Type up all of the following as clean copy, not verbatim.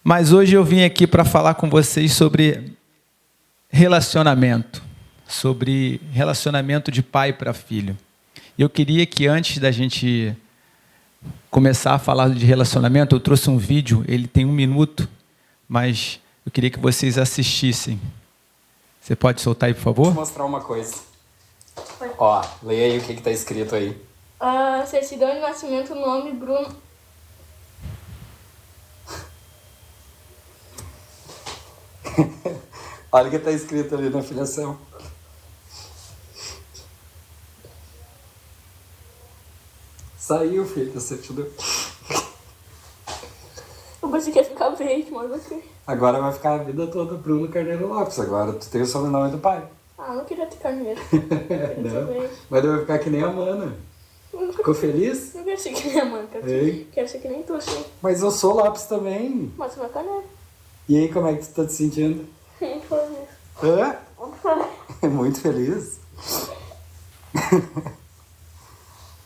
Mas hoje eu vim aqui para falar com vocês sobre relacionamento de pai para filho. Eu queria que antes da gente começar a falar de relacionamento, eu trouxe um vídeo, ele tem 1 minuto, mas eu queria que vocês assistissem. Você pode soltar aí, por favor? Vou te mostrar uma coisa. Ó, leia aí o que está escrito aí. Certidão de nascimento, nome Bruno. Olha o que está escrito ali na filiação. Saiu, filho, da certidão. Eu pensei que ia ficar verde, mas ok. Agora vai ficar a vida toda Bruno Carneiro Lopes. Agora tu tem o sobrenome do pai. Não queria ter carneiro. Não, mas vai ficar que nem a Mana. Ficou feliz? Não quero ser que nem a mãe, quero ser que nem tu, sim. Mas eu sou Lopes também. Mas você vai carneiro. E aí, como é que tu tá te sentindo? Muito feliz. Hã? Muito feliz. Muito feliz.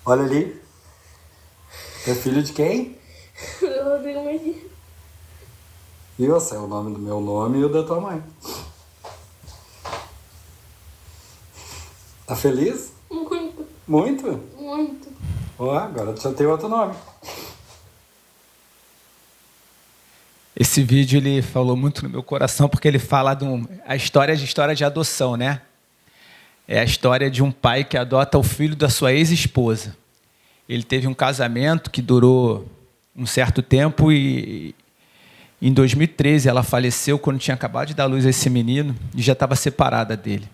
Olha ali. É filho de quem? Rodrigo Medina. E você é o nome do meu nome e o da tua mãe. Tá feliz? Muito. Muito? Muito. Ó, agora tu já tem outro nome. Esse vídeo ele falou muito no meu coração porque ele fala a história de adoção, né? É a história de um pai que adota o filho da sua ex-esposa. Ele teve um casamento que durou um certo tempo e em 2013 ela faleceu quando tinha acabado de dar luz a esse menino e já estava separada dele.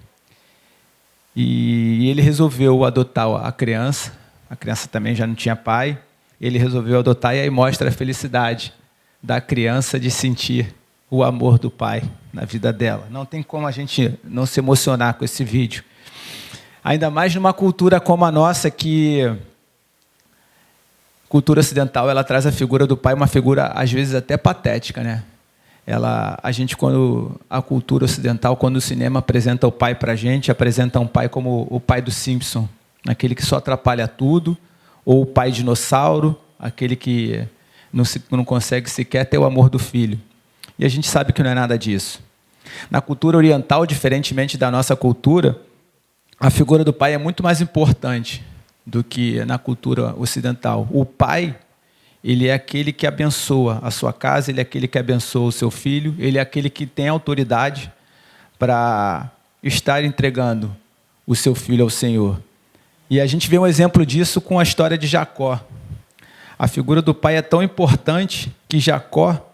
E ele resolveu adotar a criança também já não tinha pai, ele resolveu adotar e aí mostra a felicidade da criança de sentir o amor do pai na vida dela. Não tem como a gente não se emocionar com esse vídeo. Ainda mais numa cultura como a nossa, que cultura ocidental, ela traz a figura do pai, uma figura às vezes até patética, né? Quando a cultura ocidental, quando o cinema apresenta o pai para a gente, apresenta um pai como o pai do Simpson, aquele que só atrapalha tudo, ou o pai dinossauro, aquele que não consegue sequer ter o amor do filho. E a gente sabe que não é nada disso. Na cultura oriental, diferentemente da nossa cultura, a figura do pai é muito mais importante do que na cultura ocidental. O pai, ele é aquele que abençoa a sua casa, ele é aquele que abençoa o seu filho, ele é aquele que tem autoridade para estar entregando o seu filho ao Senhor. E a gente vê um exemplo disso com a história de Jacó. A figura do pai é tão importante que Jacó,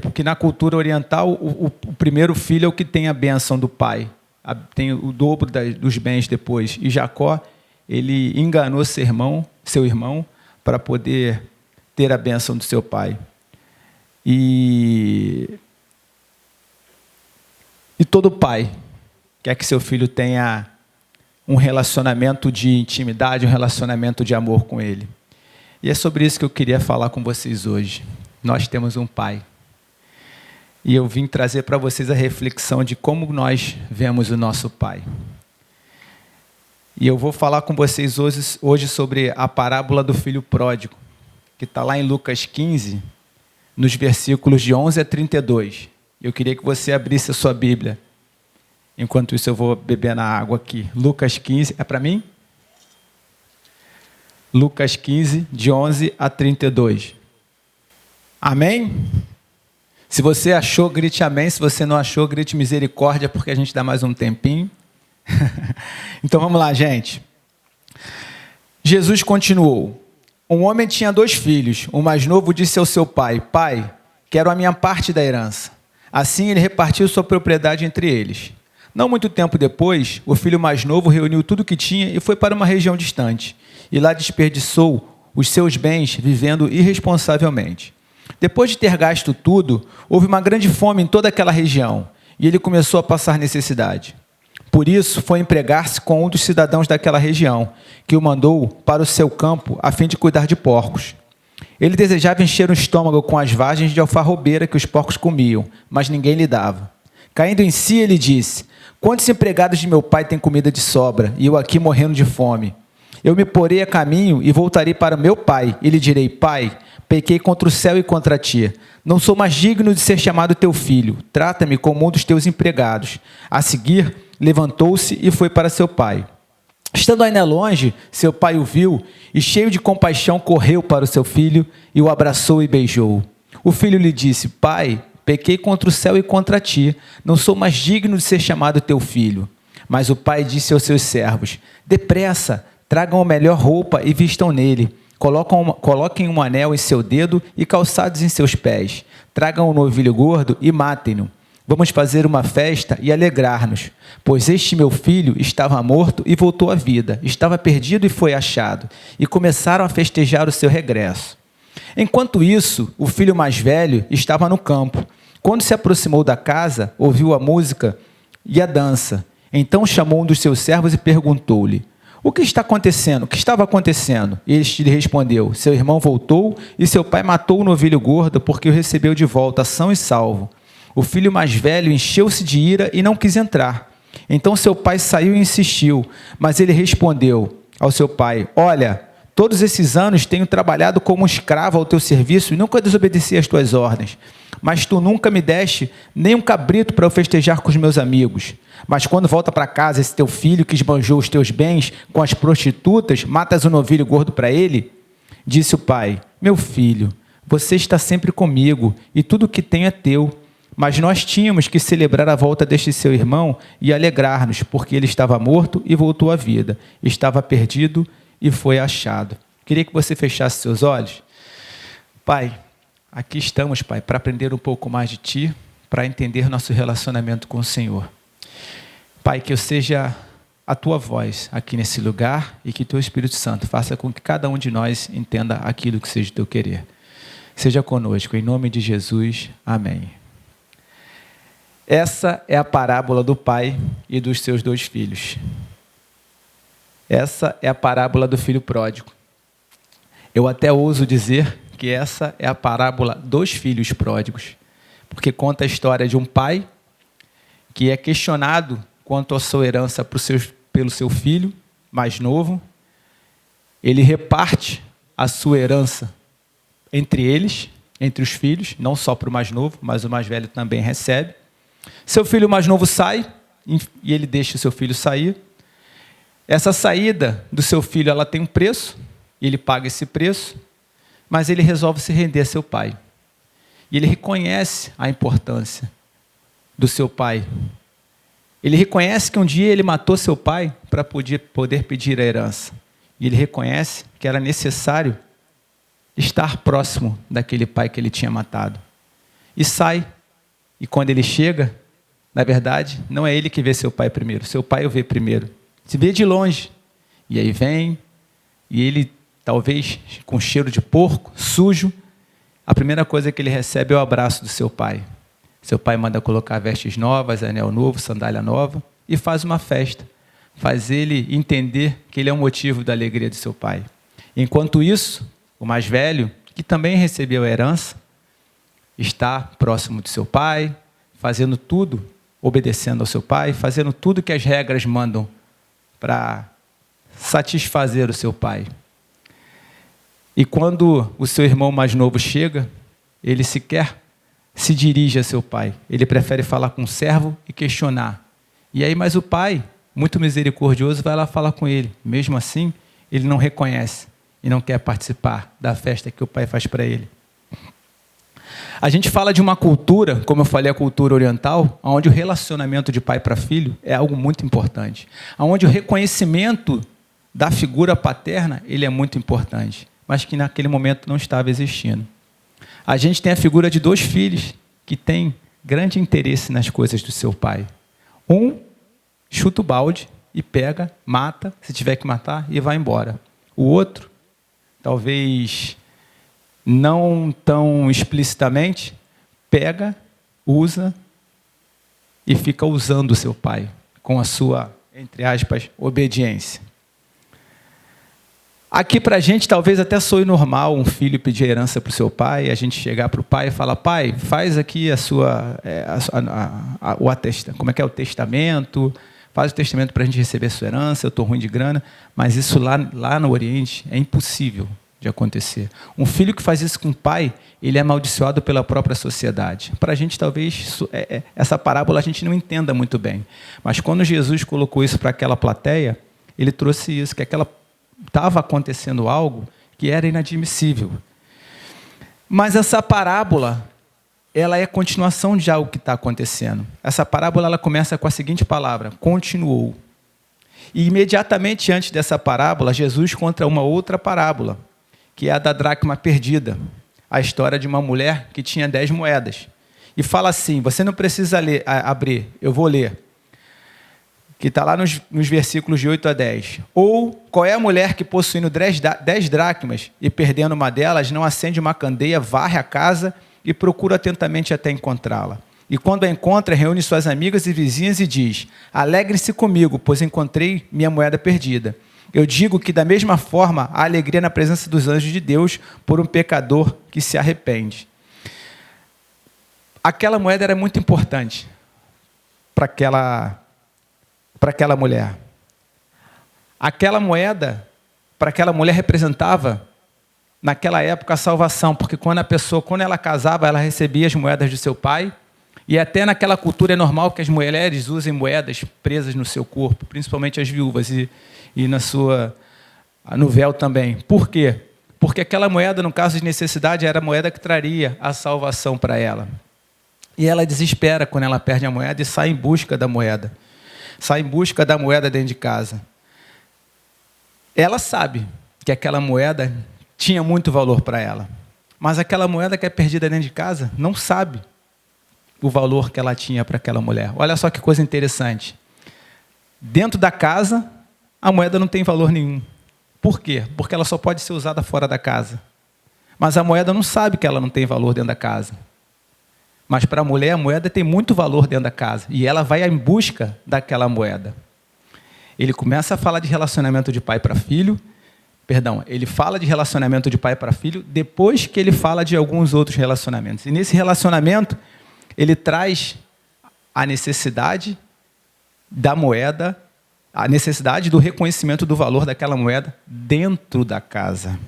porque na cultura oriental, o primeiro filho é o que tem a bênção do pai, tem o dobro dos bens depois. E Jacó, ele enganou seu irmão, para poder ter a bênção do seu pai. E todo pai quer que seu filho tenha um relacionamento de intimidade, um relacionamento de amor com ele. E é sobre isso que eu queria falar com vocês hoje. Nós temos um pai. E eu vim trazer para vocês a reflexão de como nós vemos o nosso pai. E eu vou falar com vocês hoje sobre a parábola do filho pródigo, que está lá em Lucas 15, nos versículos de 11 a 32. Eu queria que você abrisse a sua Bíblia. Enquanto isso eu vou beber na água aqui. Lucas 15, é para mim? Lucas 15, de 11 a 32. Amém? Se você achou, grite amém. Se você não achou, grite misericórdia, porque a gente dá mais um tempinho. Então vamos lá, gente. Jesus continuou. Um homem tinha 2 filhos. O mais novo disse ao seu pai: Pai, quero a minha parte da herança. Assim ele repartiu sua propriedade entre eles. Não muito tempo depois, o filho mais novo reuniu tudo o que tinha e foi para uma região distante. E lá desperdiçou os seus bens vivendo irresponsavelmente. Depois de ter gasto tudo, houve uma grande fome em toda aquela região e ele começou a passar necessidade. Por isso, foi empregar-se com um dos cidadãos daquela região, que o mandou para o seu campo a fim de cuidar de porcos. Ele desejava encher o estômago com as vagens de alfarrobeira que os porcos comiam, mas ninguém lhe dava. Caindo em si, ele disse: Quantos empregados de meu pai têm comida de sobra, e eu aqui morrendo de fome? Eu me porei a caminho e voltarei para meu pai, e lhe direi: Pai, pequei contra o céu e contra ti. Não sou mais digno de ser chamado teu filho. Trata-me como um dos teus empregados. A seguir, levantou-se e foi para seu pai. Estando ainda longe, seu pai o viu e, cheio de compaixão, correu para o seu filho e o abraçou e beijou. O filho lhe disse: Pai, pequei contra o céu e contra ti. Não sou mais digno de ser chamado teu filho. Mas o pai disse aos seus servos: Depressa, tragam a melhor roupa e vistam nele. Coloquem um anel em seu dedo e calçados em seus pés. Tragam um novilho gordo e matem-no. Vamos fazer uma festa e alegrar-nos, pois este meu filho estava morto e voltou à vida, estava perdido e foi achado. E começaram a festejar o seu regresso. Enquanto isso, o filho mais velho estava no campo. Quando se aproximou da casa, ouviu a música e a dança. Então chamou um dos seus servos e perguntou-lhe: O que está acontecendo? O que estava acontecendo? Este lhe respondeu: Seu irmão voltou e seu pai matou o novilho gordo porque o recebeu de volta, são e salvo. O filho mais velho encheu-se de ira e não quis entrar. Então seu pai saiu e insistiu, mas ele respondeu ao seu pai: Olha, todos esses anos tenho trabalhado como escravo ao teu serviço e nunca desobedeci às tuas ordens. Mas tu nunca me deste nem um cabrito para eu festejar com os meus amigos. Mas quando volta para casa esse teu filho que esbanjou os teus bens com as prostitutas, matas um novilho gordo para ele? Disse o pai: Meu filho, você está sempre comigo e tudo o que tenho é teu. Mas nós tínhamos que celebrar a volta deste seu irmão e alegrar-nos, porque ele estava morto e voltou à vida. Estava perdido e foi achado. Queria que você fechasse seus olhos. Pai, aqui estamos, Pai, para aprender um pouco mais de Ti, para entender nosso relacionamento com o Senhor. Pai, que eu seja a Tua voz aqui nesse lugar e que Teu Espírito Santo faça com que cada um de nós entenda aquilo que seja o Teu querer. Seja conosco, em nome de Jesus. Amém. Essa é a parábola do pai e dos seus 2 filhos. Essa é a parábola do filho pródigo. Eu até ouso dizer que essa é a parábola dos filhos pródigos, porque conta a história de um pai que é questionado quanto à sua herança pelo seu filho mais novo. Ele reparte a sua herança entre eles, entre os filhos, não só para o mais novo, mas o mais velho também recebe. Seu filho mais novo sai, e ele deixa o seu filho sair. Essa saída do seu filho, ela tem um preço, e ele paga esse preço, mas ele resolve se render a seu pai. E ele reconhece a importância do seu pai. Ele reconhece que um dia ele matou seu pai para poder pedir a herança. E ele reconhece que era necessário estar próximo daquele pai que ele tinha matado. E sai. E quando ele chega, na verdade, não é ele que vê seu pai primeiro. Seu pai o vê primeiro. Se vê de longe. E aí vem, e ele, talvez com cheiro de porco, sujo, a primeira coisa que ele recebe é o abraço do seu pai. Seu pai manda colocar vestes novas, anel novo, sandália nova, e faz uma festa. Faz ele entender que ele é o motivo da alegria de seu pai. Enquanto isso, o mais velho, que também recebeu a herança, está próximo de seu pai, fazendo tudo, obedecendo ao seu pai, fazendo tudo que as regras mandam para satisfazer o seu pai. E quando o seu irmão mais novo chega, ele sequer se dirige a seu pai. Ele prefere falar com o servo e questionar. E aí, mas o pai, muito misericordioso, vai lá falar com ele. Mesmo assim, ele não reconhece e não quer participar da festa que o pai faz para ele. A gente fala de uma cultura, como eu falei, a cultura oriental, onde o relacionamento de pai para filho é algo muito importante. Onde o reconhecimento da figura paterna, ele é muito importante, mas que naquele momento não estava existindo. A gente tem a figura de 2 filhos que têm grande interesse nas coisas do seu pai. Um chuta o balde e pega, mata, se tiver que matar, e vai embora. O outro, talvez não tão explicitamente, pega, usa e fica usando o seu pai com a sua, entre aspas, obediência. Aqui para a gente talvez até soe normal um filho pedir herança para o seu pai, a gente chegar para o pai e falar: pai, faz aqui como é que é o testamento, faz o testamento para a gente receber a sua herança, eu estou ruim de grana, mas isso lá no Oriente é impossível. de acontecer. Um filho que faz isso com o pai, ele é amaldiçoado pela própria sociedade. Para a gente, talvez, essa parábola a gente não entenda muito bem. Mas quando Jesus colocou isso para aquela plateia, ele trouxe isso, que estava acontecendo algo que era inadmissível. Mas essa parábola, ela é a continuação de algo que está acontecendo. Essa parábola ela começa com a seguinte palavra: continuou. E imediatamente antes dessa parábola, Jesus conta uma outra parábola, que é a da dracma perdida. A história de uma mulher que tinha 10 moedas. E fala assim, você não precisa abrir, eu vou ler. Que está lá nos versículos de 8 a 10. Ou, qual é a mulher que, possuindo 10 dracmas e perdendo uma delas, não acende uma candeia, varre a casa e procura atentamente até encontrá-la? E quando a encontra, reúne suas amigas e vizinhas e diz: alegrem-se comigo, pois encontrei minha moeda perdida. Eu digo que, da mesma forma, há alegria na presença dos anjos de Deus por um pecador que se arrepende. Aquela moeda era muito importante para aquela mulher. Aquela moeda, para aquela mulher, representava, naquela época, a salvação, porque quando ela casava, ela recebia as moedas do seu pai, e até naquela cultura é normal que as mulheres usem moedas presas no seu corpo, principalmente as viúvas, e no véu também. Por quê? Porque aquela moeda, no caso de necessidade, era a moeda que traria a salvação para ela. E ela desespera quando ela perde a moeda e sai em busca da moeda. Sai em busca da moeda dentro de casa. Ela sabe que aquela moeda tinha muito valor para ela. Mas aquela moeda que é perdida dentro de casa não sabe o valor que ela tinha para aquela mulher. Olha só que coisa interessante. Dentro da casa, a moeda não tem valor nenhum. Por quê? Porque ela só pode ser usada fora da casa. Mas a moeda não sabe que ela não tem valor dentro da casa. Mas para a mulher, a moeda tem muito valor dentro da casa. E ela vai em busca daquela moeda. Ele começa a falar de relacionamento de pai para filho. Ele fala de relacionamento de pai para filho depois que ele fala de alguns outros relacionamentos. E nesse relacionamento, ele traz a necessidade da moeda, a necessidade do reconhecimento do valor daquela moeda dentro da casa.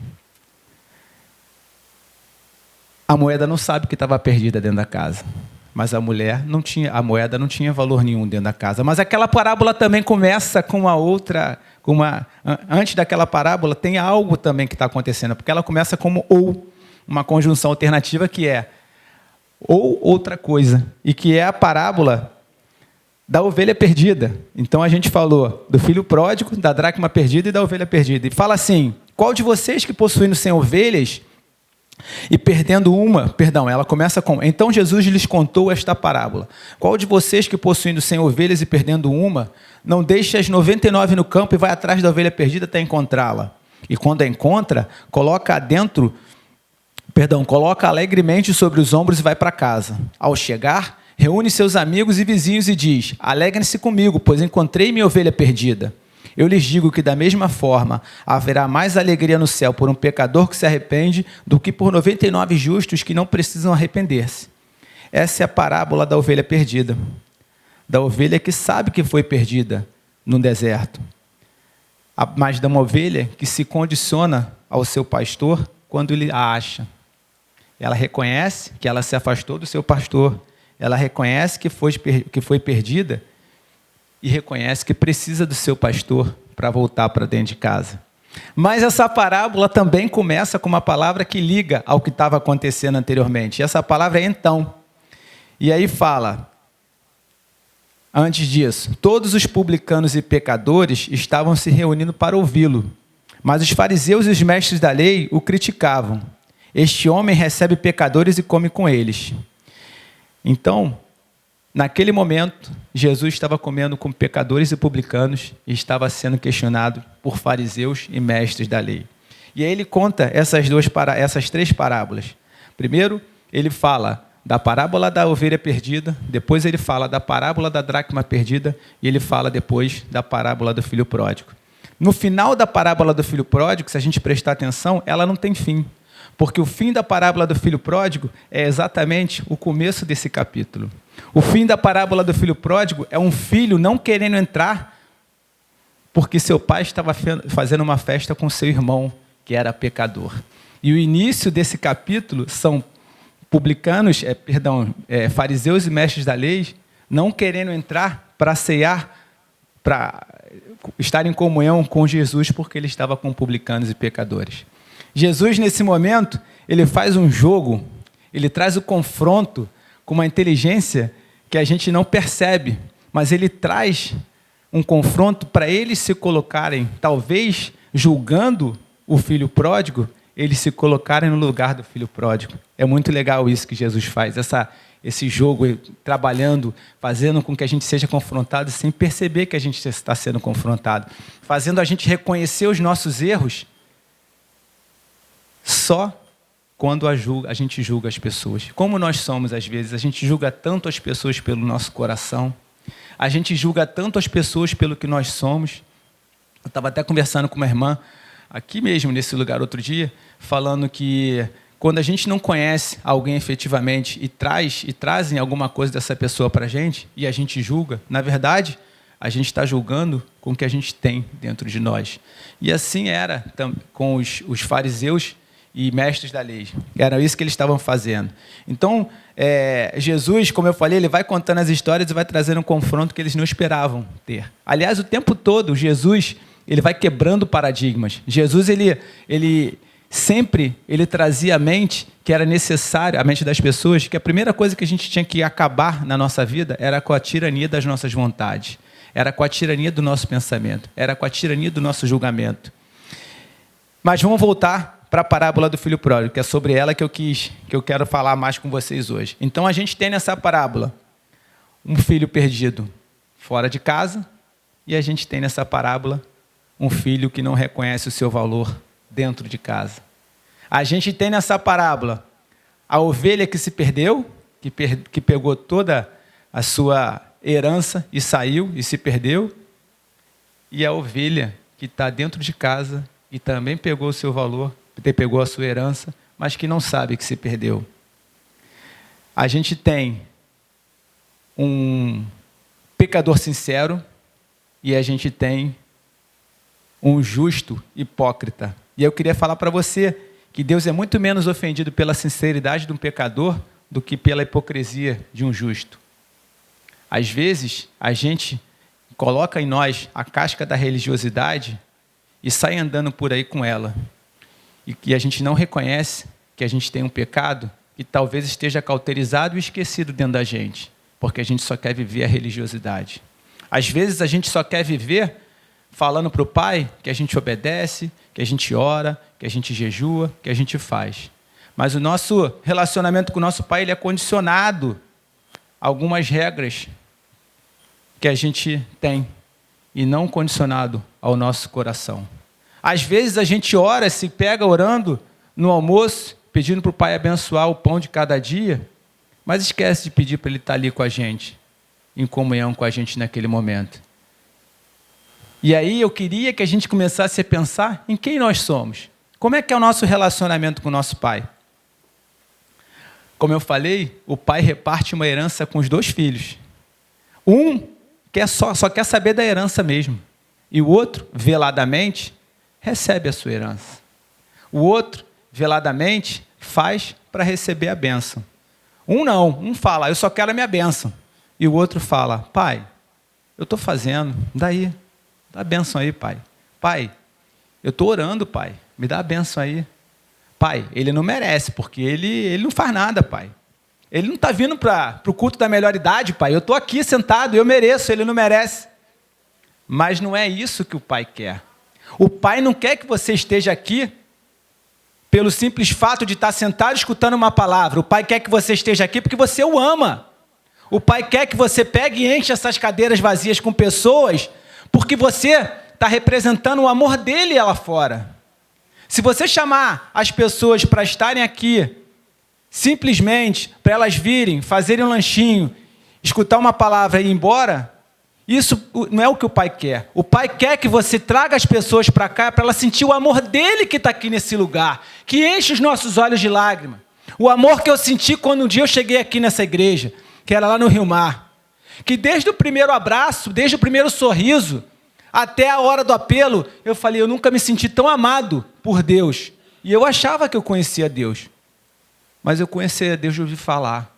A moeda não sabe que estava perdida dentro da casa, mas a moeda não tinha valor nenhum dentro da casa. Mas aquela parábola também começa com antes daquela parábola tem algo também que está acontecendo, porque ela começa como ou, uma conjunção alternativa que é ou outra coisa, e que é a parábola da ovelha perdida. Então a gente falou do filho pródigo, da dracma perdida e da ovelha perdida. E fala assim: qual de vocês que possuindo 100 ovelhas e perdendo uma, ela começa com: então Jesus lhes contou esta parábola. Qual de vocês que possuindo 100 ovelhas e perdendo uma, não deixa as 99 no campo e vai atrás da ovelha perdida até encontrá-la? E quando a encontra, coloca alegremente sobre os ombros e vai para casa. Ao chegar, reúne seus amigos e vizinhos e diz: alegrem-se comigo, pois encontrei minha ovelha perdida. Eu lhes digo que, da mesma forma, haverá mais alegria no céu por um pecador que se arrepende do que por 99 justos que não precisam arrepender-se. Essa é a parábola da ovelha perdida, da ovelha que sabe que foi perdida no deserto, mas da uma ovelha que se condiciona ao seu pastor quando ele a acha. Ela reconhece que ela se afastou do seu pastor, ela reconhece que foi perdida e reconhece que precisa do seu pastor para voltar para dentro de casa. Mas essa parábola também começa com uma palavra que liga ao que estava acontecendo anteriormente. E essa palavra é então. E aí fala, antes disso: todos os publicanos e pecadores estavam se reunindo para ouvi-lo, mas os fariseus e os mestres da lei o criticavam. Este homem recebe pecadores e come com eles. Então, naquele momento, Jesus estava comendo com pecadores e publicanos e estava sendo questionado por fariseus e mestres da lei. E aí ele conta essas 3 parábolas. Primeiro, ele fala da parábola da ovelha perdida, depois ele fala da parábola da dracma perdida e ele fala depois da parábola do filho pródigo. No final da parábola do filho pródigo, se a gente prestar atenção, ela não tem fim. Porque o fim da parábola do filho pródigo é exatamente o começo desse capítulo. O fim da parábola do filho pródigo é um filho não querendo entrar porque seu pai estava fazendo uma festa com seu irmão que era pecador. E o início desse capítulo são fariseus e mestres da lei não querendo entrar para ceiar, para estar em comunhão com Jesus, porque ele estava com publicanos e pecadores. Jesus, nesse momento, ele faz um jogo, ele traz o confronto com uma inteligência que a gente não percebe, mas ele traz um confronto para eles se colocarem, talvez julgando o filho pródigo, eles se colocarem no lugar do filho pródigo. É muito legal isso que Jesus faz, esse jogo, trabalhando, fazendo com que a gente seja confrontado sem perceber que a gente está sendo confrontado, fazendo a gente reconhecer os nossos erros só quando a gente julga as pessoas. Como nós somos, às vezes, a gente julga tanto as pessoas pelo nosso coração, a gente julga tanto as pessoas pelo que nós somos. Eu estava até conversando com uma irmã, aqui mesmo, nesse lugar, outro dia, falando que quando a gente não conhece alguém efetivamente e trazem alguma coisa dessa pessoa para a gente, e a gente julga, na verdade, a gente está julgando com o que a gente tem dentro de nós. E assim era com os fariseus e mestres da lei. Era isso que eles estavam fazendo. Então, Jesus, como eu falei, ele vai contando as histórias e vai trazendo um confronto que eles não esperavam ter. Aliás, o tempo todo, Jesus, ele vai quebrando paradigmas. Jesus, ele sempre trazia a mente que era necessário, a mente das pessoas, que a primeira coisa que a gente tinha que acabar na nossa vida era com a tirania das nossas vontades, era com a tirania do nosso pensamento, era com a tirania do nosso julgamento. Mas vamos voltar para a parábola do filho pródigo, que é sobre ela que eu quero falar mais com vocês hoje. Então, a gente tem nessa parábola um filho perdido fora de casa, e a gente tem nessa parábola um filho que não reconhece o seu valor dentro de casa. A gente tem nessa parábola a ovelha que se perdeu, que pegou toda a sua herança e saiu e se perdeu, e a ovelha que está dentro de casa e também pegou o seu valor, pegou a sua herança, mas que não sabe que se perdeu. A gente tem um pecador sincero e a gente tem um justo hipócrita. E eu queria falar para você que Deus é muito menos ofendido pela sinceridade de um pecador do que pela hipocrisia de um justo. Às vezes, a gente coloca em nós a casca da religiosidade e sai andando por aí com ela. E a gente não reconhece que a gente tem um pecado e talvez esteja cauterizado e esquecido dentro da gente, porque a gente só quer viver a religiosidade. Às vezes, a gente só quer viver falando para o Pai que a gente obedece, que a gente ora, que a gente jejua, que a gente faz. Mas o nosso relacionamento com o nosso Pai, ele é condicionado a algumas regras que a gente tem e não condicionado ao nosso coração. Às vezes a gente ora, se pega orando no almoço, pedindo para o Pai abençoar o pão de cada dia, mas esquece de pedir para Ele estar ali com a gente, em comunhão com a gente naquele momento. E aí eu queria que a gente começasse a pensar em quem nós somos. Como é que é o nosso relacionamento com o nosso Pai? Como eu falei, o pai reparte uma herança com os 2 filhos. Um só quer saber da herança mesmo. E o outro, veladamente, recebe a sua herança. O outro, veladamente, faz para receber a bênção. Um fala, eu só quero a minha bênção. E o outro fala, pai, eu estou fazendo, daí, dá a bênção aí, pai. Pai, eu estou orando, pai, me dá a bênção aí. Pai, ele não merece, porque ele não faz nada, pai. Ele não está vindo para o culto da melhor idade, pai. Eu estou aqui sentado, eu mereço, ele não merece. Mas não é isso que o pai quer. O pai não quer que você esteja aqui pelo simples fato de estar sentado escutando uma palavra. O pai quer que você esteja aqui porque você o ama. O pai quer que você pegue e enche essas cadeiras vazias com pessoas porque você está representando o amor dele lá fora. Se você chamar as pessoas para estarem aqui, simplesmente para elas virem, fazerem um lanchinho, escutar uma palavra e ir embora, isso não é o que o pai quer. O pai quer que você traga as pessoas para cá para elas sentir o amor dele que está aqui nesse lugar, que enche os nossos olhos de lágrima. O amor que eu senti quando um dia eu cheguei aqui nessa igreja, que era lá no Rio Mar. Que desde o primeiro abraço, desde o primeiro sorriso, Até a hora do apelo, eu falei, eu nunca me senti tão amado por Deus. E eu achava que eu conhecia Deus. Mas eu conhecia Deus de ouvir falar.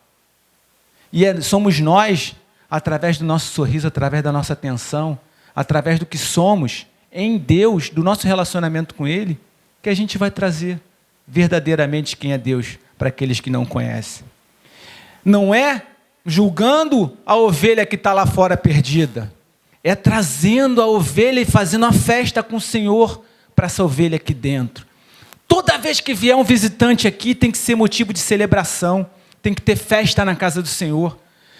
E somos nós, através do nosso sorriso, através da nossa atenção, através do que somos em Deus, do nosso relacionamento com Ele, que a gente vai trazer verdadeiramente quem é Deus para aqueles que não conhecem. Não é julgando a ovelha que está lá fora perdida. É trazendo a ovelha e fazendo uma festa com o Senhor para essa ovelha aqui dentro. Toda vez que vier um visitante aqui, tem que ser motivo de celebração, tem que ter festa na casa do Senhor.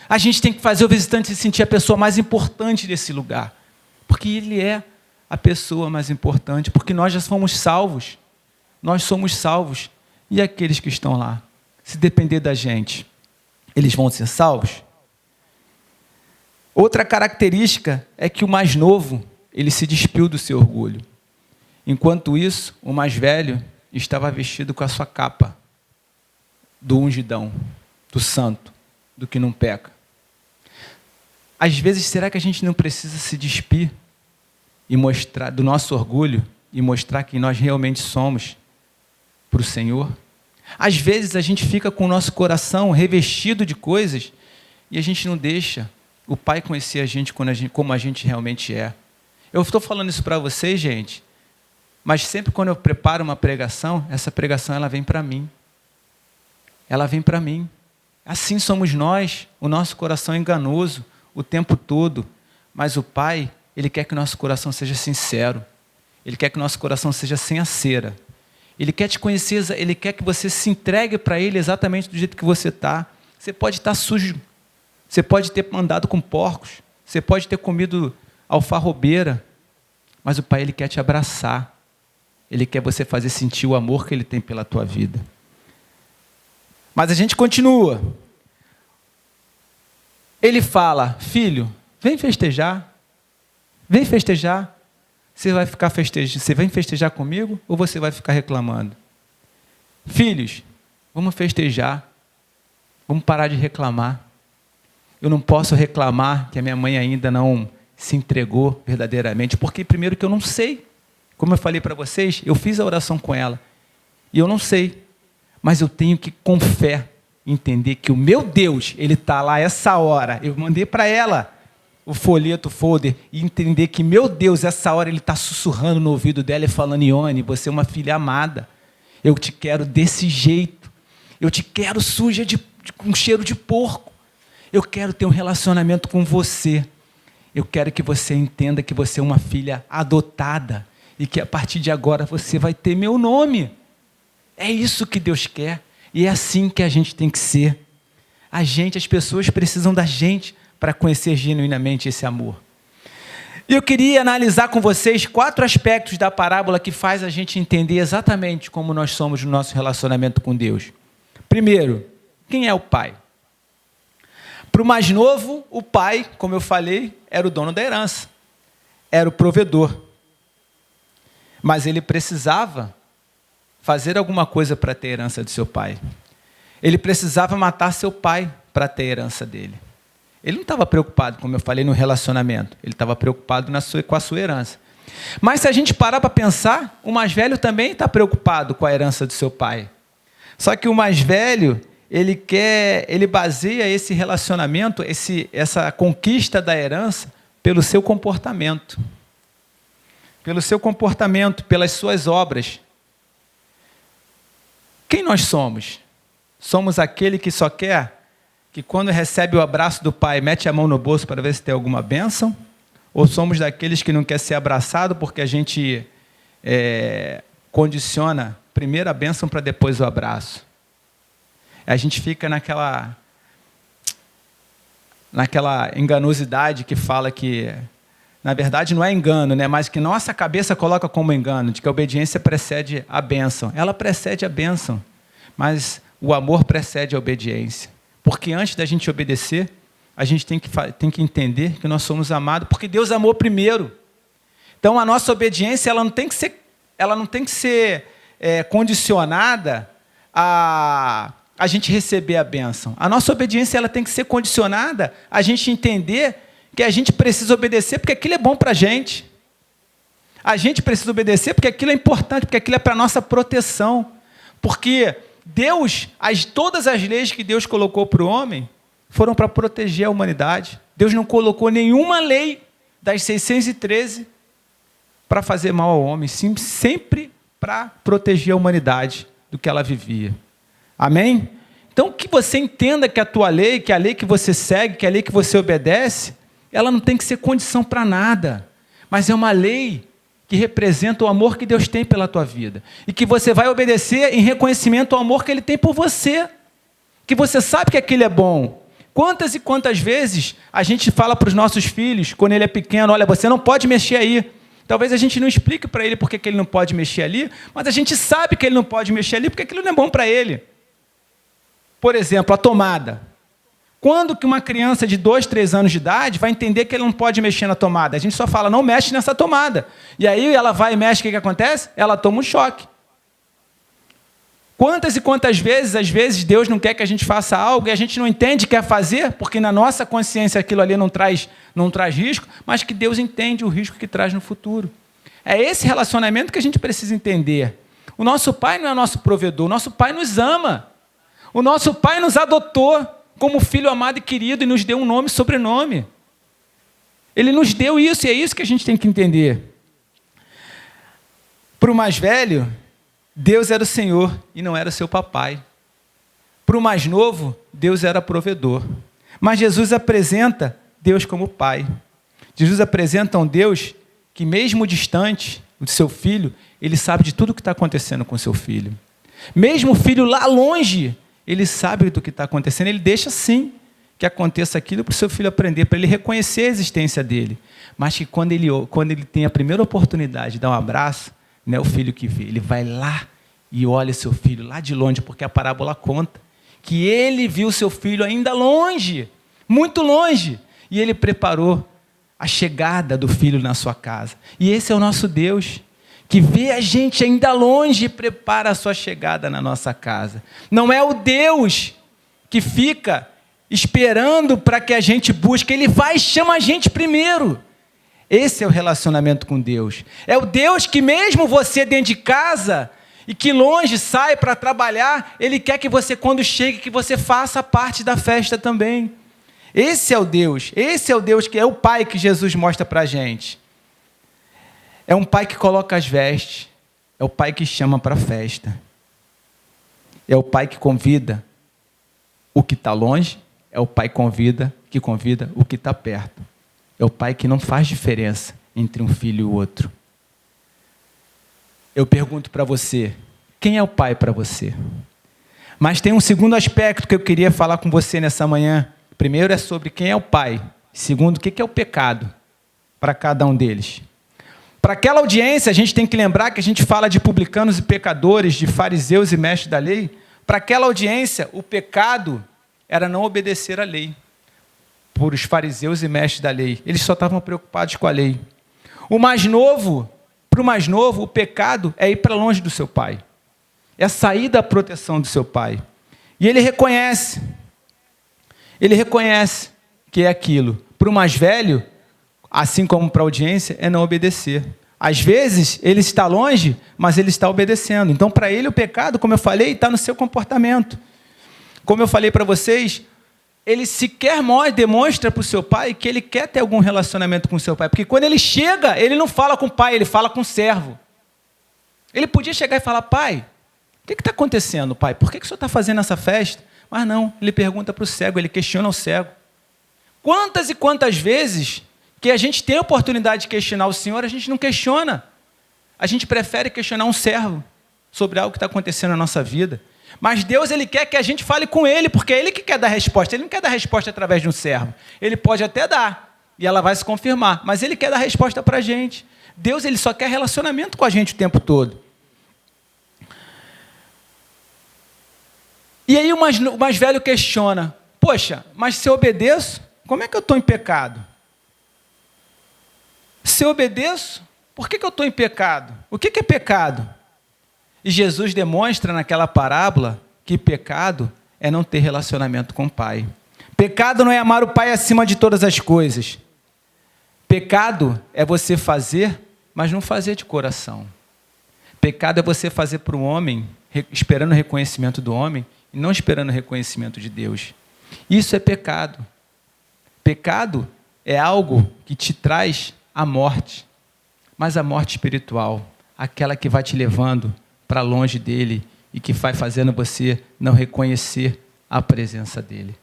A gente tem que fazer o visitante se sentir a pessoa mais importante desse lugar, porque ele é a pessoa mais importante, porque nós já fomos salvos. Nós somos salvos. E aqueles que estão lá, se depender da gente, eles vão ser salvos? Outra característica é que o mais novo, ele se despiu do seu orgulho. Enquanto isso, o mais velho estava vestido com a sua capa do ungidão, do santo, do que não peca. Às vezes, será que a gente não precisa se despir e mostrar do nosso orgulho e mostrar quem nós realmente somos para o Senhor? Às vezes, a gente fica com o nosso coração revestido de coisas e a gente não deixa o Pai conhecer a gente como a gente realmente é. Eu estou falando isso para vocês, gente, mas sempre quando eu preparo uma pregação, essa pregação ela vem para mim. Ela vem para mim. Assim somos nós, o nosso coração é enganoso o tempo todo, mas o Pai, Ele quer que o nosso coração seja sincero, Ele quer que o nosso coração seja sem a cera, Ele quer te conhecer, Ele quer que você se entregue para Ele exatamente do jeito que você está. Você pode estar sujo, você pode ter andado com porcos, você pode ter comido alfarrobeira, mas o Pai, Ele quer te abraçar, Ele quer você fazer sentir o amor que Ele tem pela tua vida. Mas a gente continua. Ele fala, filho, vem festejar. Vem festejar. Você vai ficar festejando? Você vem festejar comigo ou você vai ficar reclamando? Filhos, vamos festejar. Vamos parar de reclamar. Eu não posso reclamar que a minha mãe ainda não se entregou verdadeiramente, porque primeiro que eu não sei. Como eu falei para vocês, eu fiz a oração com ela e eu não sei. Mas eu tenho que, com fé, entender que o meu Deus, Ele está lá essa hora. Eu mandei para ela o folheto, o folder, e entender que, meu Deus, essa hora Ele está sussurrando no ouvido dela e falando, Ione, você é uma filha amada. Eu te quero desse jeito. Eu te quero suja com cheiro de porco. Eu quero ter um relacionamento com você. Eu quero que você entenda que você é uma filha adotada e que a partir de agora você vai ter meu nome. É isso que Deus quer e é assim que a gente tem que ser. As pessoas precisam da gente para conhecer genuinamente esse amor. E eu queria analisar com vocês 4 aspectos da parábola que faz a gente entender exatamente como nós somos no nosso relacionamento com Deus. Primeiro, quem é o pai? Para o mais novo, o pai, como eu falei, era o dono da herança, era o provedor. Mas ele precisava fazer alguma coisa para ter a herança de seu pai. Ele precisava matar seu pai para ter a herança dele. Ele não estava preocupado, como eu falei, no relacionamento. Ele estava preocupado com a sua herança. Mas se a gente parar para pensar, o mais velho também está preocupado com a herança do seu pai. Só que o mais velho, ele baseia esse relacionamento, essa conquista da herança, pelo seu comportamento. Pelo seu comportamento, pelas suas obras. Quem nós somos? Somos aquele que só quer que quando recebe o abraço do pai, mete a mão no bolso para ver se tem alguma bênção? Ou somos daqueles que não quer ser abraçado porque a gente condiciona primeiro a bênção para depois o abraço? A gente fica naquela enganosidade que fala que, na verdade, não é engano, né? Mas que nossa cabeça coloca como engano, de que a obediência precede a bênção. Ela precede a bênção, mas o amor precede a obediência. Porque antes da gente obedecer, a gente tem que entender que nós somos amados, porque Deus amou primeiro. Então, a nossa obediência ela não tem que ser condicionada a gente receber a bênção. A nossa obediência ela tem que ser condicionada a gente entender que a gente precisa obedecer porque aquilo é bom para a gente. A gente precisa obedecer porque aquilo é importante, porque aquilo é para a nossa proteção. Porque Deus, todas as leis que Deus colocou para o homem foram para proteger a humanidade. Deus não colocou nenhuma lei das 613 para fazer mal ao homem, sim, sempre para proteger a humanidade do que ela vivia. Amém? Então, que você entenda que a tua lei, que a lei que você segue, que a lei que você obedece, ela não tem que ser condição para nada, mas é uma lei que representa o amor que Deus tem pela tua vida. E que você vai obedecer em reconhecimento ao amor que Ele tem por você. Que você sabe que aquilo é bom. Quantas e quantas vezes a gente fala para os nossos filhos, quando ele é pequeno, olha, você não pode mexer aí. Talvez a gente não explique para ele porque que ele não pode mexer ali, mas a gente sabe que ele não pode mexer ali porque aquilo não é bom para ele. Por exemplo, a tomada. Quando que uma criança de 2, 3 anos de idade vai entender que ele não pode mexer na tomada? A gente só fala, não mexe nessa tomada. E aí ela vai e mexe, o que acontece? Ela toma um choque. Quantas e quantas vezes, às vezes, Deus não quer que a gente faça algo e a gente não entende que quer fazer, porque na nossa consciência aquilo ali não traz risco, mas que Deus entende o risco que traz no futuro. É esse relacionamento que a gente precisa entender. O nosso Pai não é nosso provedor, o nosso Pai nos ama. O nosso Pai nos adotou como filho amado e querido e nos deu um nome e sobrenome. Ele nos deu isso e é isso que a gente tem que entender. Para o mais velho, Deus era o Senhor e não era o seu papai. Para o mais novo, Deus era provedor. Mas Jesus apresenta Deus como Pai. Jesus apresenta um Deus que, mesmo distante do seu filho, ele sabe de tudo o que está acontecendo com o seu filho. Mesmo o filho lá longe, ele sabe do que está acontecendo, ele deixa sim que aconteça aquilo para o seu filho aprender, para ele reconhecer a existência dele. Mas que quando ele tem a primeira oportunidade de dar um abraço, não é o filho que vê, ele vai lá e olha seu filho lá de longe, porque a parábola conta que ele viu seu filho ainda longe, muito longe, e ele preparou a chegada do filho na sua casa. E esse é o nosso Deus, que vê a gente ainda longe e prepara a sua chegada na nossa casa. Não é o Deus que fica esperando para que a gente busque, Ele vai e chama a gente primeiro. Esse é o relacionamento com Deus. É o Deus que mesmo você dentro de casa e que longe sai para trabalhar, Ele quer que você, quando chegue, que você faça parte da festa também. Esse é o Deus que é o Pai que Jesus mostra para a gente. É um Pai que coloca as vestes, é o Pai que chama para a festa. É o Pai que convida o que está longe, é o Pai que convida o que está perto. É o Pai que não faz diferença entre um filho e o outro. Eu pergunto para você, quem é o Pai para você? Mas tem um segundo aspecto que eu queria falar com você nessa manhã. Primeiro é sobre quem é o Pai. Segundo, o que é o pecado para cada um deles. Para aquela audiência, a gente tem que lembrar que a gente fala de publicanos e pecadores, de fariseus e mestres da lei. Para aquela audiência, o pecado era não obedecer à lei. Por os fariseus e mestres da lei. Eles só estavam preocupados com a lei. Para o mais novo, o pecado é ir para longe do seu pai. É sair da proteção do seu pai. E ele reconhece que é aquilo. Para o mais velho, assim como para a audiência, é não obedecer. Às vezes, ele está longe, mas ele está obedecendo. Então, para ele, o pecado, como eu falei, está no seu comportamento. Como eu falei para vocês, ele sequer demonstra para o seu pai que ele quer ter algum relacionamento com o seu pai. Porque quando ele chega, ele não fala com o pai, ele fala com o servo. Ele podia chegar e falar, pai, o que está acontecendo, pai? Por que o senhor está fazendo essa festa? Mas não, ele pergunta para o cego, ele questiona o cego. Quantas e quantas vezes que a gente tem a oportunidade de questionar o Senhor, a gente não questiona. A gente prefere questionar um servo sobre algo que está acontecendo na nossa vida. Mas Deus, Ele quer que a gente fale com Ele, porque é Ele que quer dar resposta. Ele não quer dar resposta através de um servo. Ele pode até dar, e ela vai se confirmar, mas Ele quer dar resposta para a gente. Deus, Ele só quer relacionamento com a gente o tempo todo. E aí o mais velho questiona, poxa, mas se eu obedeço, como é que eu estou em pecado? Se eu obedeço, por que eu estou em pecado? O que é pecado? E Jesus demonstra naquela parábola que pecado é não ter relacionamento com o Pai. Pecado não é amar o Pai acima de todas as coisas. Pecado é você fazer mas não fazer de coração. Pecado é você fazer para o homem, esperando o reconhecimento do homem, e não esperando o reconhecimento de Deus. Isso é pecado. Pecado é algo que te traz a morte, mas a morte espiritual, aquela que vai te levando para longe dele e que vai fazendo você não reconhecer a presença dele.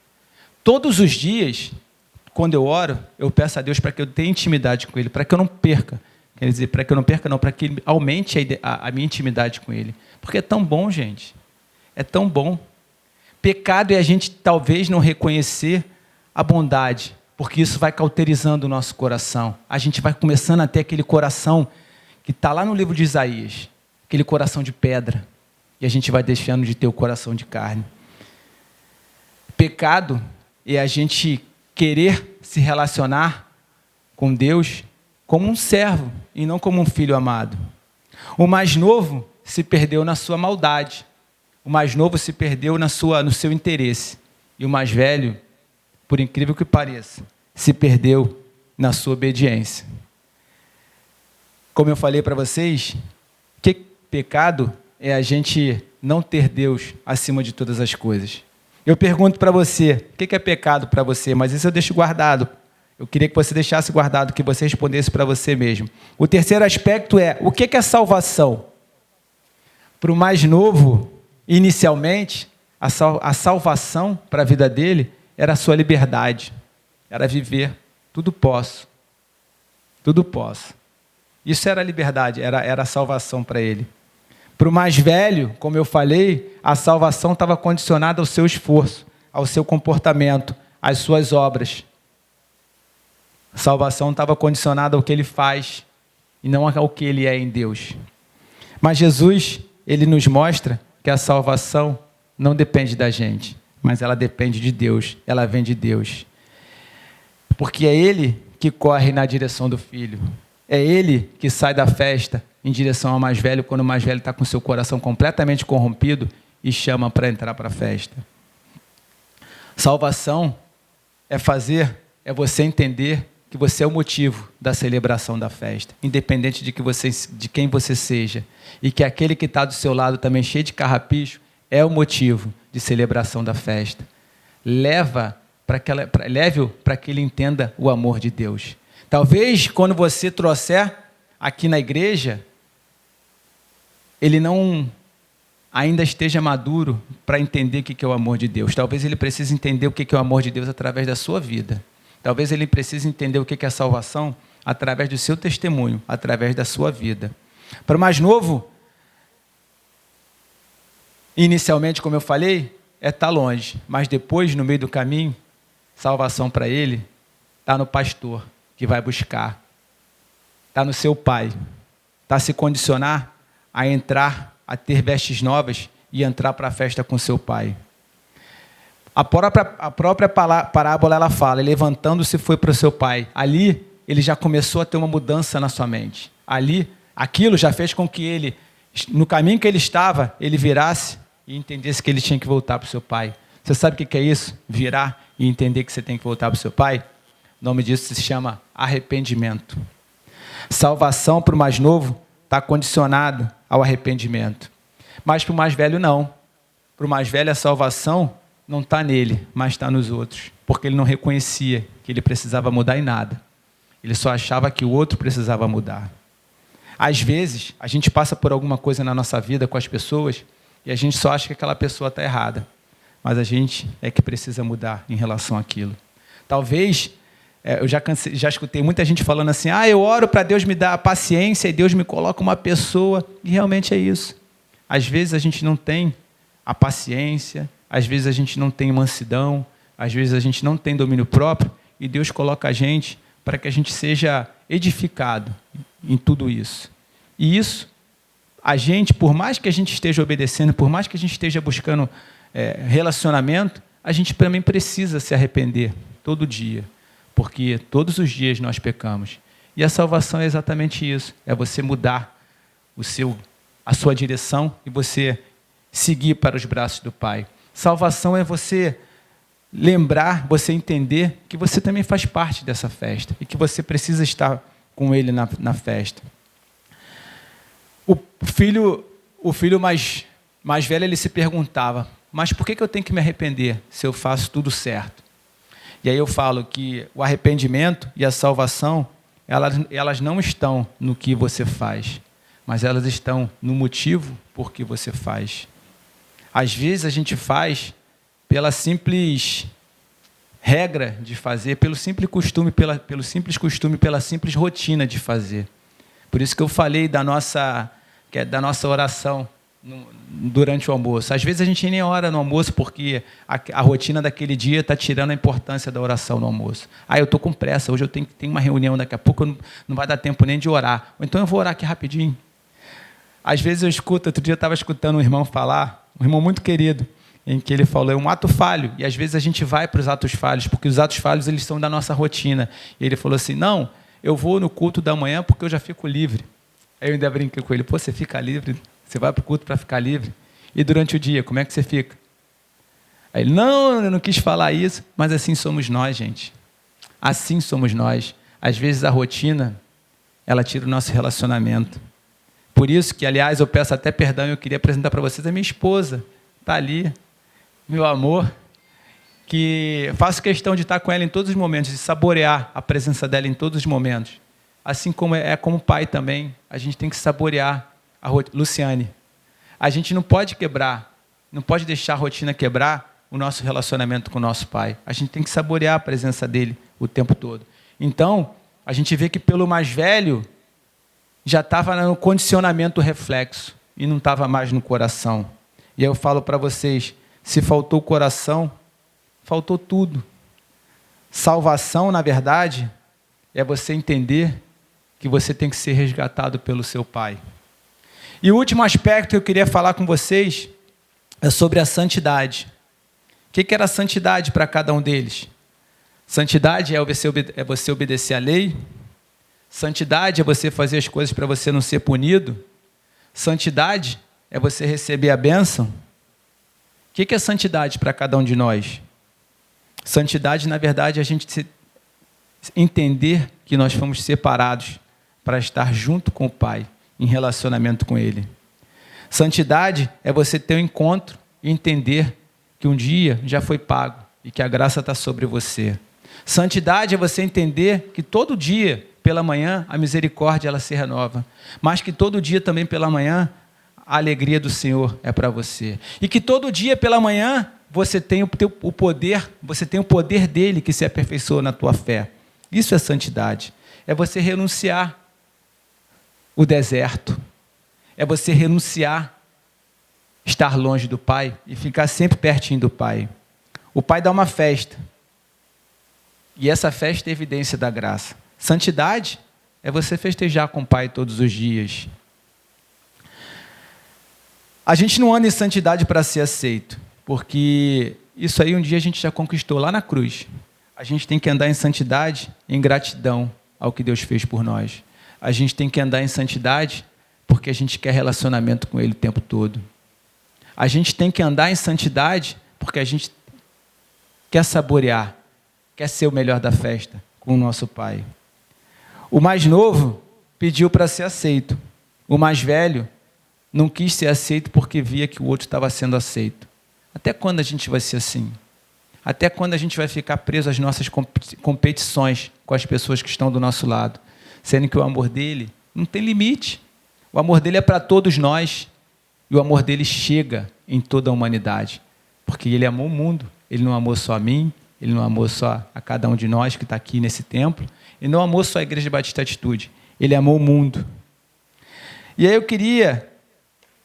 Todos os dias, quando eu oro, eu peço a Deus para que eu tenha intimidade com ele, para que eu não perca. Quer dizer, para que eu não perca, não, para que ele aumente a minha intimidade com ele. Porque é tão bom, gente. É tão bom. Pecado é a gente talvez não reconhecer a bondade, porque isso vai cauterizando o nosso coração. A gente vai começando a ter aquele coração que está lá no livro de Isaías, aquele coração de pedra, e a gente vai deixando de ter o coração de carne. Pecado é a gente querer se relacionar com Deus como um servo e não como um filho amado. O mais novo se perdeu na sua maldade. O mais novo se perdeu no seu interesse. E o mais velho, por incrível que pareça, se perdeu na sua obediência. Como eu falei para vocês, que pecado é a gente não ter Deus acima de todas as coisas. Eu pergunto para você, o que é pecado para você? Mas isso eu deixo guardado. Eu queria que você deixasse guardado, que você respondesse para você mesmo. O terceiro aspecto é, o que é salvação? Para o mais novo, inicialmente, a salvação para a vida dele era a sua liberdade. Era viver, tudo posso. Tudo posso. Isso era a liberdade, era a salvação para ele. Para o mais velho, como eu falei, a salvação estava condicionada ao seu esforço, ao seu comportamento, às suas obras. A salvação estava condicionada ao que ele faz e não ao que ele é em Deus. Mas Jesus, ele nos mostra que a salvação não depende da gente, mas ela depende de Deus, ela vem de Deus. Porque é ele que corre na direção do filho. É ele que sai da festa em direção ao mais velho, quando o mais velho está com seu coração completamente corrompido e chama para entrar para a festa. Salvação é você entender que você é o motivo da celebração da festa, independente de quem você seja, e que aquele que está do seu lado também cheio de carrapicho é o motivo de celebração da festa. Leve-o para que ele entenda o amor de Deus. Talvez quando você trouxer aqui na igreja, ele não ainda esteja maduro para entender o que é o amor de Deus. Talvez ele precise entender o que é o amor de Deus através da sua vida. Talvez ele precise entender o que é salvação através do seu testemunho, através da sua vida. Para o mais novo, inicialmente, como eu falei, é estar longe. Mas depois, no meio do caminho, salvação para ele está no pastor que vai buscar. Está no seu pai. Está a se condicionar a entrar, a ter vestes novas e entrar para a festa com seu pai. A própria parábola ela fala, levantando-se foi para o seu pai. Ali, ele já começou a ter uma mudança na sua mente. Ali, aquilo já fez com que ele, no caminho que ele estava, ele virasse e entendesse que ele tinha que voltar para o seu pai. Você sabe o que é isso? Virar e entender que você tem que voltar para o seu pai? O nome disso se chama arrependimento. Salvação para o mais novo está condicionado ao arrependimento. Mas para o mais velho, não. Para o mais velho, a salvação não está nele, mas está nos outros. Porque ele não reconhecia que ele precisava mudar em nada. Ele só achava que o outro precisava mudar. Às vezes, a gente passa por alguma coisa na nossa vida com as pessoas e a gente só acha que aquela pessoa está errada. Mas a gente é que precisa mudar em relação àquilo. Talvez, eu já escutei muita gente falando assim, eu oro para Deus me dar paciência e Deus me coloca uma pessoa. E realmente é isso. Às vezes a gente não tem a paciência, às vezes a gente não tem mansidão, às vezes a gente não tem domínio próprio e Deus coloca a gente para que a gente seja edificado em tudo isso. E isso, a gente, por mais que a gente esteja obedecendo, por mais que a gente esteja buscando relacionamento, a gente também precisa se arrepender todo dia, porque todos os dias nós pecamos. E a salvação é exatamente isso, é você mudar a sua direção e você seguir para os braços do Pai. Salvação é você lembrar, você entender que você também faz parte dessa festa e que você precisa estar com Ele na festa. O filho mais velho, ele se perguntava, mas por que eu tenho que me arrepender se eu faço tudo certo? E aí eu falo que o arrependimento e a salvação, elas não estão no que você faz, mas elas estão no motivo por que você faz. Às vezes a gente faz pela simples regra de fazer, pelo simples costume, pela simples rotina de fazer. Por isso que eu falei da nossa oração durante o almoço. Às vezes a gente nem ora no almoço porque a rotina daquele dia está tirando a importância da oração no almoço. Eu estou com pressa, hoje eu tenho uma reunião daqui a pouco, não vai dar tempo nem de orar. Ou então eu vou orar aqui rapidinho. Às vezes eu escuto, outro dia eu estava escutando um irmão falar, um irmão muito querido, em que ele falou, é um ato falho, e às vezes a gente vai para os atos falhos, porque os atos falhos eles são da nossa rotina. E ele falou assim, não, eu vou no culto da manhã porque eu já fico livre. Aí eu ainda brinquei com ele, você fica livre? Você vai para o culto para ficar livre? E durante o dia, como é que você fica? Aí ele, não, eu não quis falar isso, mas assim somos nós, gente. Assim somos nós. Às vezes a rotina, ela tira o nosso relacionamento. Por isso que, aliás, eu peço até perdão, eu queria apresentar para vocês a minha esposa. Está ali, meu amor, que faço questão de estar com ela em todos os momentos, de saborear a presença dela em todos os momentos. Assim como como pai também, a gente tem que saborear a Luciane. A gente não pode quebrar, não pode deixar a rotina quebrar o nosso relacionamento com o nosso pai. A gente tem que saborear a presença dele o tempo todo. Então, a gente vê que pelo mais velho, já estava no condicionamento reflexo e não estava mais no coração. E aí eu falo para vocês, se faltou o coração, faltou tudo. Salvação, na verdade, é você entender que você tem que ser resgatado pelo seu pai. E o último aspecto que eu queria falar com vocês é sobre a santidade. O que era a santidade para cada um deles? Santidade é você obedecer à lei. Santidade é você fazer as coisas para você não ser punido. Santidade é você receber a bênção. O que é santidade para cada um de nós? Santidade, na verdade, é a gente entender que nós fomos separados para estar junto com o Pai, em relacionamento com Ele. Santidade é você ter um encontro e entender que um dia já foi pago e que a graça está sobre você. Santidade é você entender que todo dia, pela manhã, a misericórdia ela se renova, mas que todo dia também pela manhã, a alegria do Senhor é para você. E que todo dia pela manhã, você tem o poder dele que se aperfeiçoa na tua fé. Isso é santidade. É você renunciar o deserto. É você renunciar estar longe do Pai e ficar sempre pertinho do Pai. O Pai dá uma festa. E essa festa é evidência da graça. Santidade é você festejar com o Pai todos os dias. A gente não anda em santidade para ser aceito, porque isso aí um dia a gente já conquistou lá na cruz. A gente tem que andar em santidade, em gratidão ao que Deus fez por nós. A gente tem que andar em santidade porque a gente quer relacionamento com Ele o tempo todo. A gente tem que andar em santidade porque a gente quer saborear, quer ser o melhor da festa com o nosso Pai. O mais novo pediu para ser aceito. O mais velho não quis ser aceito porque via que o outro estava sendo aceito. Até quando a gente vai ser assim? Até quando a gente vai ficar preso às nossas competições com as pessoas que estão do nosso lado? Sendo que o amor dele não tem limite. O amor dele é para todos nós. E o amor dele chega em toda a humanidade. Porque ele amou o mundo. Ele não amou só a mim. Ele não amou só a cada um de nós que está aqui nesse templo. Ele não amou só a Igreja Batista Atitude. Ele amou o mundo. E aí eu queria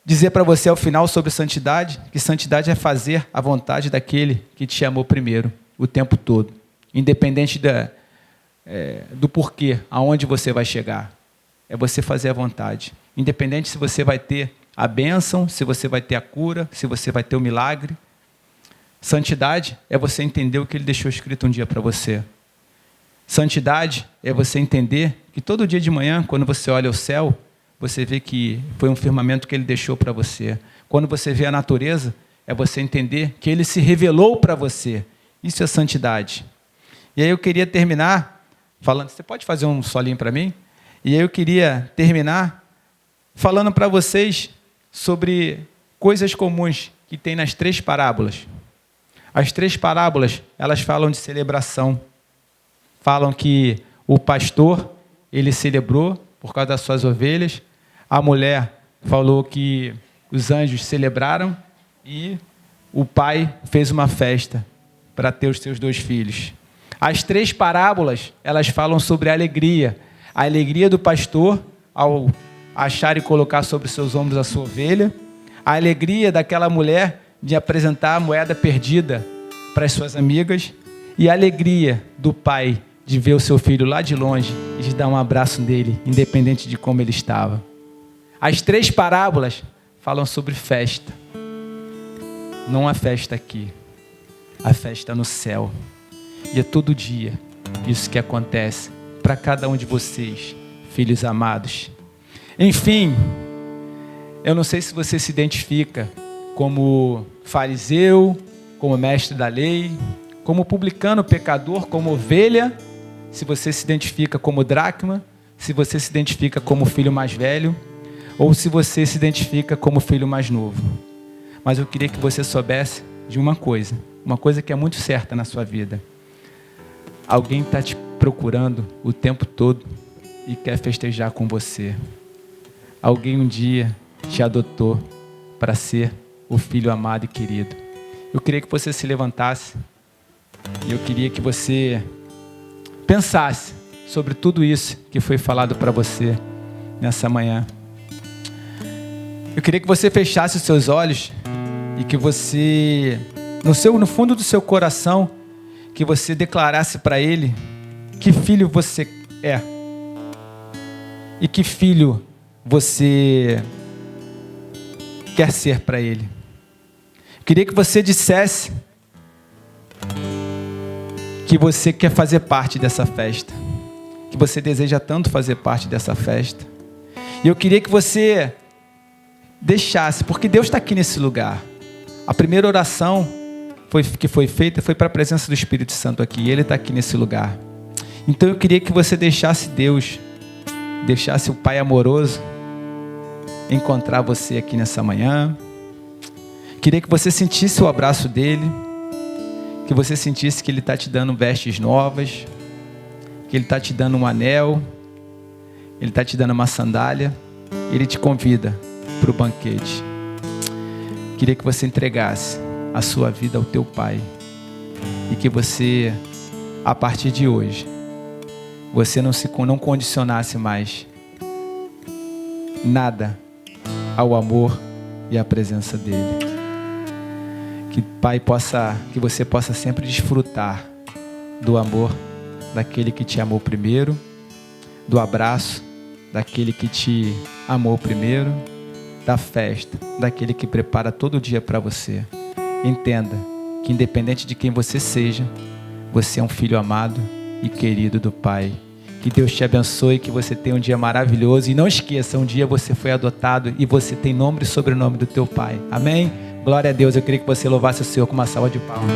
dizer para você ao final sobre santidade, que santidade é fazer a vontade daquele que te amou primeiro, o tempo todo. Independente do porquê, aonde você vai chegar. É você fazer a vontade. Independente se você vai ter a bênção, se você vai ter a cura, se você vai ter o milagre. Santidade é você entender o que Ele deixou escrito um dia para você. Santidade é você entender que todo dia de manhã, quando você olha o céu, você vê que foi um firmamento que Ele deixou para você. Quando você vê a natureza, é você entender que Ele se revelou para você. Isso é santidade. E aí eu queria terminar falando... Você pode fazer um solinho para mim? E aí eu queria terminar falando para vocês sobre coisas comuns que tem nas 3 parábolas. As 3 parábolas, elas falam de celebração. Falam que o pastor, ele celebrou por causa das suas ovelhas. A mulher falou que os anjos celebraram e o pai fez uma festa para ter os seus 2 filhos. As 3 parábolas, elas falam sobre a alegria do pastor ao achar e colocar sobre seus ombros a sua ovelha, a alegria daquela mulher de apresentar a moeda perdida para as suas amigas e a alegria do pai de ver o seu filho lá de longe e de dar um abraço nele, independente de como ele estava. As 3 parábolas falam sobre festa. Não a festa aqui, a festa no céu. E é todo dia isso que acontece para cada um de vocês, filhos amados. Enfim, eu não sei se você se identifica como fariseu, como mestre da lei, como publicano, pecador, como ovelha, se você se identifica como dracma, se você se identifica como filho mais velho, ou se você se identifica como filho mais novo. Mas eu queria que você soubesse de uma coisa que é muito certa na sua vida. Alguém está te procurando o tempo todo e quer festejar com você. Alguém um dia te adotou para ser o filho amado e querido. Eu queria que você se levantasse e eu queria que você pensasse sobre tudo isso que foi falado para você nessa manhã. Eu queria que você fechasse os seus olhos e que você, no fundo do seu coração, que você declarasse para Ele que filho você é e que filho você quer ser para Ele. Eu queria que você dissesse que você quer fazer parte dessa festa, que você deseja tanto fazer parte dessa festa. E eu queria que você deixasse, porque Deus está aqui nesse lugar. A primeira oração que foi feita foi para a presença do Espírito Santo aqui, e Ele está aqui nesse lugar. Então eu queria que você deixasse Deus, deixasse o Pai amoroso encontrar você aqui nessa manhã. Queria que você sentisse o abraço dele, que você sentisse que Ele está te dando vestes novas, que Ele está te dando um anel, Ele está te dando uma sandália, Ele te convida para o banquete. Queria que você entregasse a sua vida ao teu Pai e que você, a partir de hoje, você não condicionasse mais nada ao amor e à presença dele. Que Pai que você possa sempre desfrutar do amor daquele que te amou primeiro, do abraço daquele que te amou primeiro, da festa daquele que prepara todo dia para você. Entenda que independente de quem você seja, você é um filho amado e querido do Pai. Que Deus te abençoe, que você tenha um dia maravilhoso. E não esqueça, um dia você foi adotado e você tem nome e sobrenome do teu Pai. Amém? Glória a Deus. Eu queria que você louvasse o Senhor com uma salva de palmas.